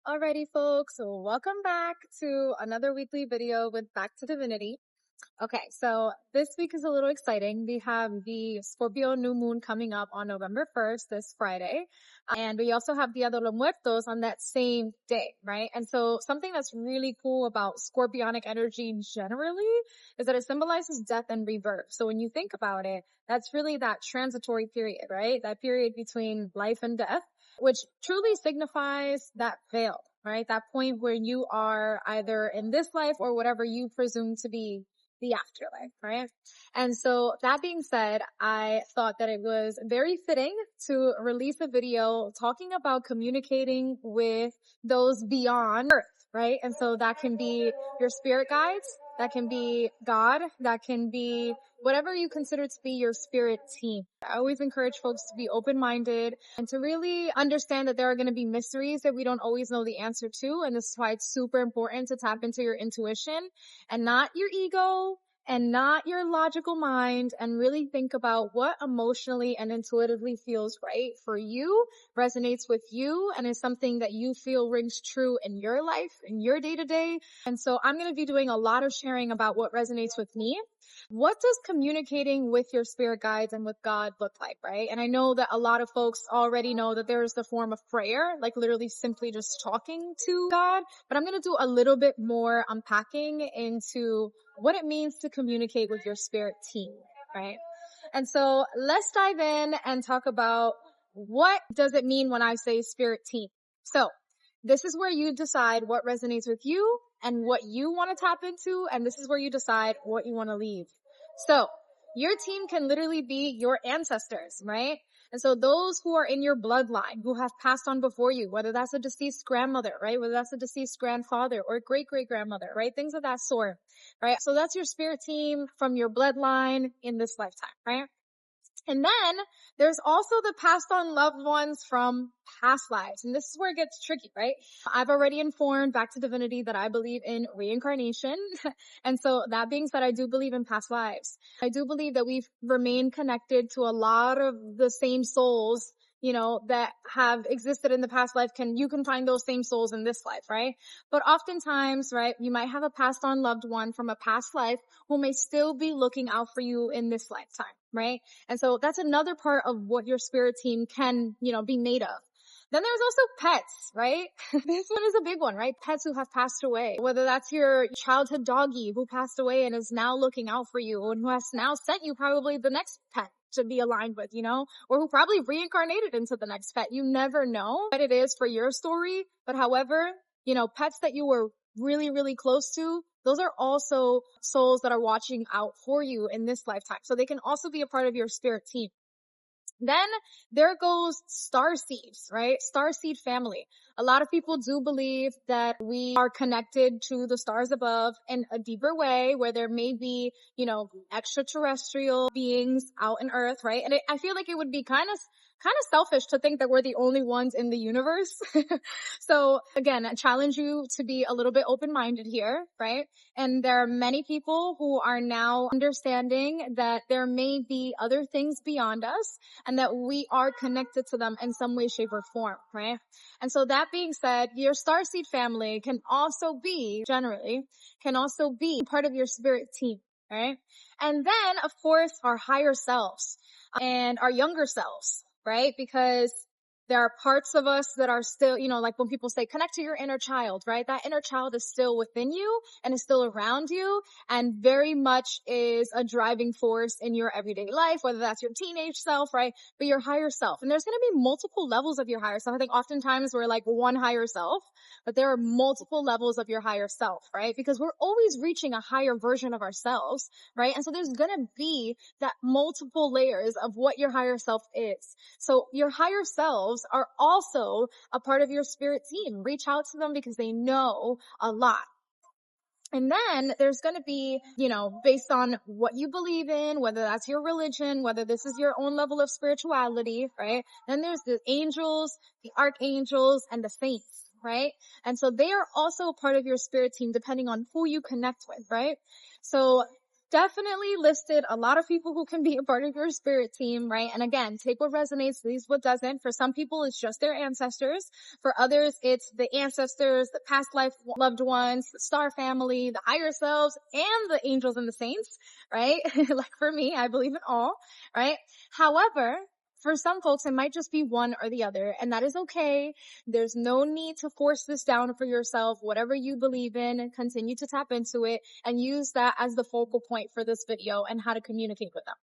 Alrighty, folks, so welcome back to another weekly video with Back to Divinity. Okay, so this week is a little exciting. We have the Scorpio new moon coming up on November 1st, this Friday. And we also have Dia de los Muertos on that same day, right? And so something that's really cool about scorpionic energy generally is that it symbolizes death and rebirth. So when you think about it, that's really that transitory period, right? That period between life and death, which truly signifies that veil, right? That point where you are either in this life or whatever you presume to be the afterlife, right? And so that being said, I thought that it was very fitting to release a video talking about communicating with those beyond Earth, right? And so that can be your spirit guides, that can be God, that can be whatever you consider to be your spirit team. I always encourage folks to be open-minded and to really understand that there are going to be mysteries that we don't always know the answer to. And this is why it's super important to tap into your intuition and not your ego and not your logical mind, and really think about what emotionally and intuitively feels right for you, resonates with you, and is something that you feel rings true in your life, in your day to day. And so I'm going to be doing a lot of sharing about what resonates with me. What does communicating with your spirit guides and with God look like, right? And I know that a lot of folks already know that there is the form of prayer, like literally simply just talking to God, but I'm going to do a little bit more unpacking into what it means to communicate with your spirit team, right? And so let's dive in and talk about what does it mean when I say spirit team. So this is where you decide what resonates with you and what you want to tap into, and this is where you decide what you want to leave. So your team can literally be your ancestors, right? And so those who are in your bloodline, who have passed on before you, whether that's a deceased grandmother, right? Whether that's a deceased grandfather or great-great-grandmother, right? Things of that sort, right? So that's your spirit team from your bloodline in this lifetime, right? And then there's also the passed on loved ones from past lives. And this is where it gets tricky, right? I've already informed Back to Divinity that I believe in reincarnation. And so that being said, I do believe in past lives. I do believe that we've remained connected to a lot of the same souls, that have existed in the past life. You can find those same souls in this life, right? But oftentimes, right, you might have a passed on loved one from a past life who may still be looking out for you in this lifetime, right? And so that's another part of what your spirit team can, be made of. Then there's also pets, right? This one is a big one, right? Pets who have passed away. Whether that's your childhood doggy who passed away and is now looking out for you, and who has now sent you probably the next pet to be aligned with, or who probably reincarnated into the next pet. You never know what it is for your story. But however, pets that you were really, really close to, those are also souls that are watching out for you in this lifetime. So they can also be a part of your spirit team. Then there goes star seeds, right? Star seed family. A lot of people do believe that we are connected to the stars above in a deeper way, where there may be, extraterrestrial beings out in Earth, right? And I feel like it would be kind of selfish to think that we're the only ones in the universe. So again, I challenge you to be a little bit open-minded here, right? And there are many people who are now understanding that there may be other things beyond us and that we are connected to them in some way, shape, or form, right? And so that being said, your starseed family can also be part of your spirit team, right? And then, of course, our higher selves and our younger selves, right? Because there are parts of us that are still, like when people say connect to your inner child, right? That inner child is still within you and is still around you and very much is a driving force in your everyday life, whether that's your teenage self, right? But your higher self. And there's going to be multiple levels of your higher self. I think oftentimes we're like one higher self, but there are multiple levels of your higher self, right? Because we're always reaching a higher version of ourselves, right? And so there's going to be that multiple layers of what your higher self is. So your higher selves are also a part of your spirit team. Reach out to them because they know a lot. And then there's going to be, based on what you believe in, whether that's your religion, whether this is your own level of spirituality, right? Then there's the angels, the archangels, and the saints, right? And so they are also a part of your spirit team depending on who you connect with, right? So definitely listed a lot of people who can be a part of your spirit team, right? And again, take what resonates, leave what doesn't. For some people, it's just their ancestors. For others, it's the ancestors, the past life loved ones, the star family, the higher selves, and the angels and the saints, right? Like for me, I believe in all, right? However, for some folks, it might just be one or the other, and that is okay. There's no need to force this down for yourself. Whatever you believe in, continue to tap into it and use that as the focal point for this video and how to communicate with them.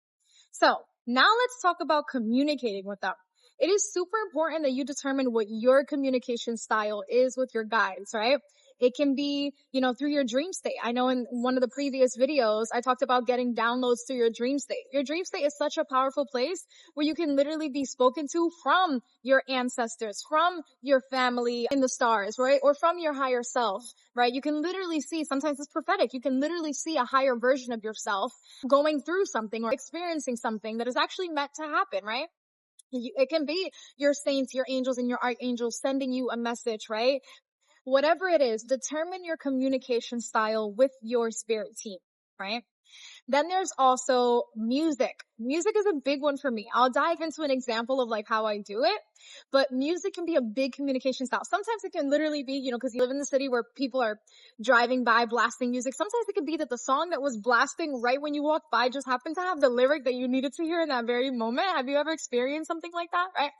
So now let's talk about communicating with them. It is super important that you determine what your communication style is with your guides, right? It can be, through your dream state. I know in one of the previous videos, I talked about getting downloads through your dream state. Your dream state is such a powerful place where you can literally be spoken to from your ancestors, from your family in the stars, right? Or from your higher self, right? You can literally see, sometimes it's prophetic. You can literally see a higher version of yourself going through something or experiencing something that is actually meant to happen, right? It can be your saints, your angels, and your archangels sending you a message, right? Whatever it is, determine your communication style with your spirit team, right? Then there's also music. Music is a big one for me. I'll dive into an example of like how I do it, but music can be a big communication style. Sometimes it can literally be, because you live in the city where people are driving by blasting music. Sometimes it could be that the song that was blasting right when you walked by just happened to have the lyric that you needed to hear in that very moment. Have you ever experienced something like that, right?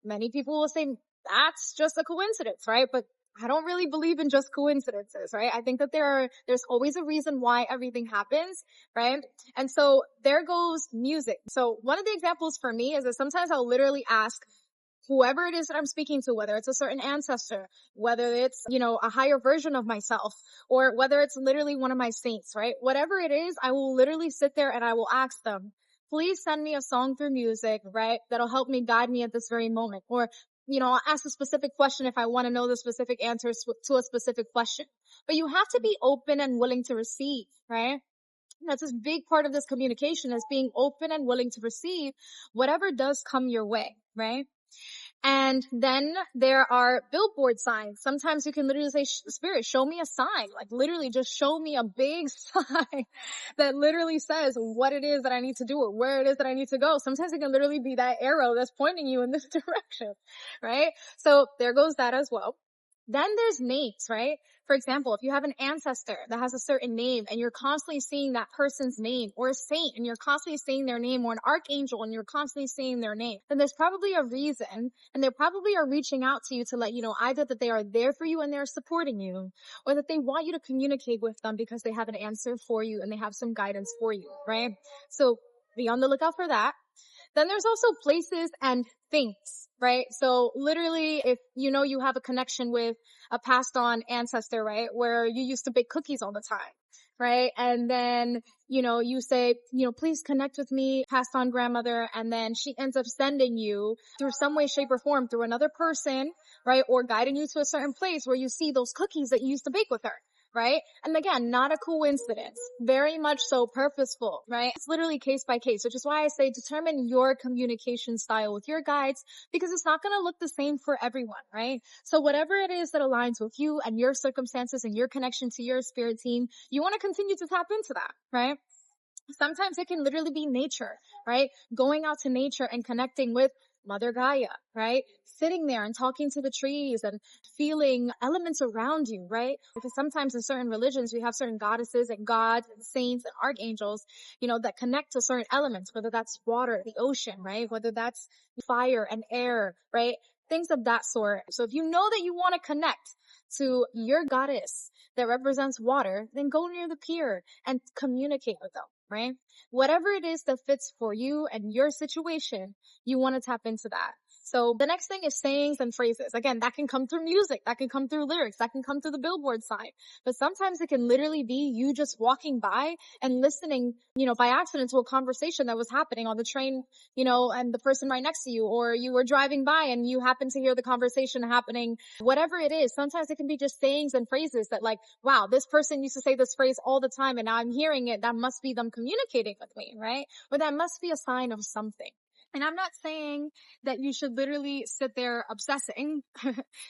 Many people will say that's just a coincidence, right? But I don't really believe in just coincidences, right? I think that there's always a reason why everything happens, right? And so there goes music. So one of the examples for me is that sometimes I'll literally ask whoever it is that I'm speaking to, whether it's a certain ancestor, whether it's, a higher version of myself, or whether it's literally one of my saints, right? Whatever it is, I will literally sit there and I will ask them, please send me a song through music, right? That'll help me guide me at this very moment. Or, I'll ask a specific question if I want to know the specific answers to a specific question. But you have to be open and willing to receive, right? That's a big part of this communication, is being open and willing to receive whatever does come your way, right? And then there are billboard signs. Sometimes you can literally say, Spirit, show me a sign. Like literally just show me a big sign that literally says what it is that I need to do or where it is that I need to go. Sometimes it can literally be that arrow that's pointing you in this direction, right? So there goes that as well. Then there's names, right? For example, if you have an ancestor that has a certain name and you're constantly seeing that person's name, or a saint and you're constantly saying their name, or an archangel and you're constantly saying their name, then there's probably a reason, and they probably are reaching out to you to let you know either that they are there for you and they're supporting you, or that they want you to communicate with them because they have an answer for you and they have some guidance for you, right? So be on the lookout for that. Then there's also places and things, right? So literally, if you have a connection with a passed on ancestor, right? Where you used to bake cookies all the time, right? And then, you say, please connect with me, passed on grandmother. And then she ends up sending you through some way, shape or form through another person, right? Or guiding you to a certain place where you see those cookies that you used to bake with her. Right? And again, not a coincidence. Very much so purposeful, right? It's literally case by case, which is why I say determine your communication style with your guides, because it's not going to look the same for everyone, right? So whatever it is that aligns with you and your circumstances and your connection to your spirit team, you want to continue to tap into that, right? Sometimes it can literally be nature, right? Going out to nature and connecting with Mother Gaia, right? Sitting there and talking to the trees and feeling elements around you, right? Because sometimes in certain religions, we have certain goddesses and gods and saints and archangels, that connect to certain elements, whether that's water, the ocean, right? Whether that's fire and air, right? Things of that sort. So if you know that you want to connect to your goddess that represents water, then go near the pier and communicate with them, right? Whatever it is that fits for you and your situation, you want to tap into that. So the next thing is sayings and phrases. Again, that can come through music, that can come through lyrics, that can come through the billboard sign. But sometimes it can literally be you just walking by and listening, by accident to a conversation that was happening on the train, and the person right next to you, or you were driving by and you happen to hear the conversation happening. Whatever it is, sometimes it can be just sayings and phrases that like, wow, this person used to say this phrase all the time and now I'm hearing it. That must be them communicating with me, right? Or that must be a sign of something. And I'm not saying that you should literally sit there obsessing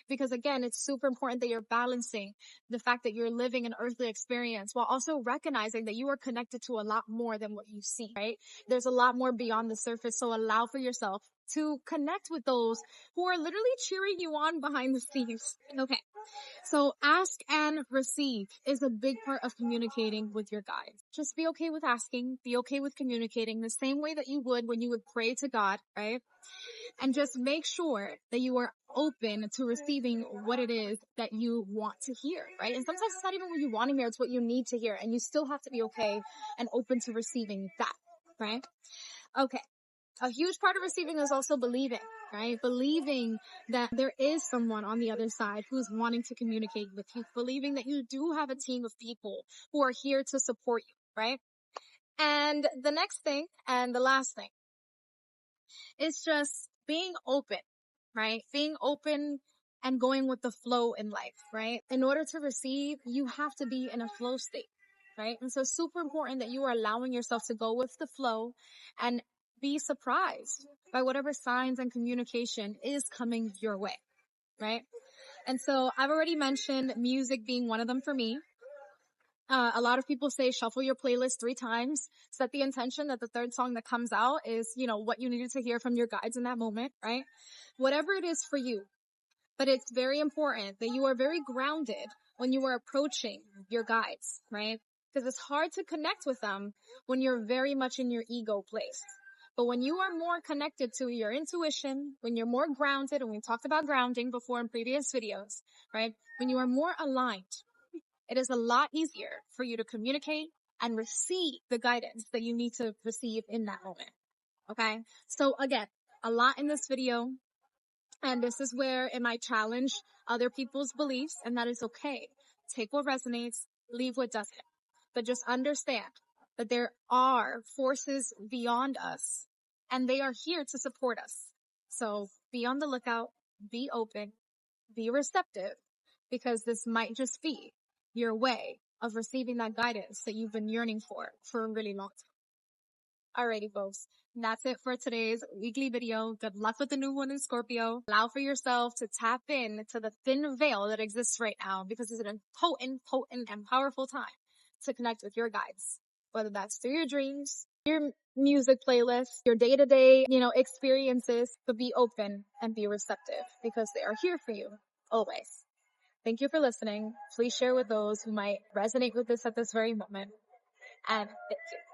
because again, it's super important that you're balancing the fact that you're living an earthly experience while also recognizing that you are connected to a lot more than what you see, right? There's a lot more beyond the surface. So allow for yourself to connect with those who are literally cheering you on behind the scenes. Okay. So ask and receive is a big part of communicating with your guides. Just be okay with asking, be okay with communicating the same way that you would when you would pray to God, right? And just make sure that you are open to receiving what it is that you want to hear, right? And sometimes it's not even what you want to hear, it's what you need to hear. And you still have to be okay and open to receiving that, right? Okay. A huge part of receiving is also believing, right? Believing that there is someone on the other side who's wanting to communicate with you, believing that you do have a team of people who are here to support you, right? And the next thing and the last thing is just being open, right? Being open and going with the flow in life, right? In order to receive, you have to be in a flow state, right? And so it's super important that you are allowing yourself to go with the flow and be surprised by whatever signs and communication is coming your way, right? And so I've already mentioned music being one of them for me. A lot of people say shuffle your playlist 3 times, set the intention that the third song that comes out is, what you needed to hear from your guides in that moment, right? Whatever it is for you. But it's very important that you are very grounded when you are approaching your guides, right? Because it's hard to connect with them when you're very much in your ego place. But when you are more connected to your intuition, when you're more grounded, and we talked about grounding before in previous videos, right? When you are more aligned, it is a lot easier for you to communicate and receive the guidance that you need to receive in that moment. Okay. So again, a lot in this video. And this is where it might challenge other people's beliefs, and that is okay. Take what resonates, leave what doesn't. But just understand that there are forces beyond us, and they are here to support us. So be on the lookout, be open, be receptive, because this might just be your way of receiving that guidance that you've been yearning for a really long time. Alrighty, folks. And that's it for today's weekly video. Good luck with the new one in Scorpio. Allow for yourself to tap in to the thin veil that exists right now, because it's a potent, and powerful time to connect with your guides, whether that's through your dreams, your music playlist, your day-to-day, experiences, but be open and be receptive because they are here for you always. Thank you for listening. Please share with those who might resonate with this at this very moment. And thank you.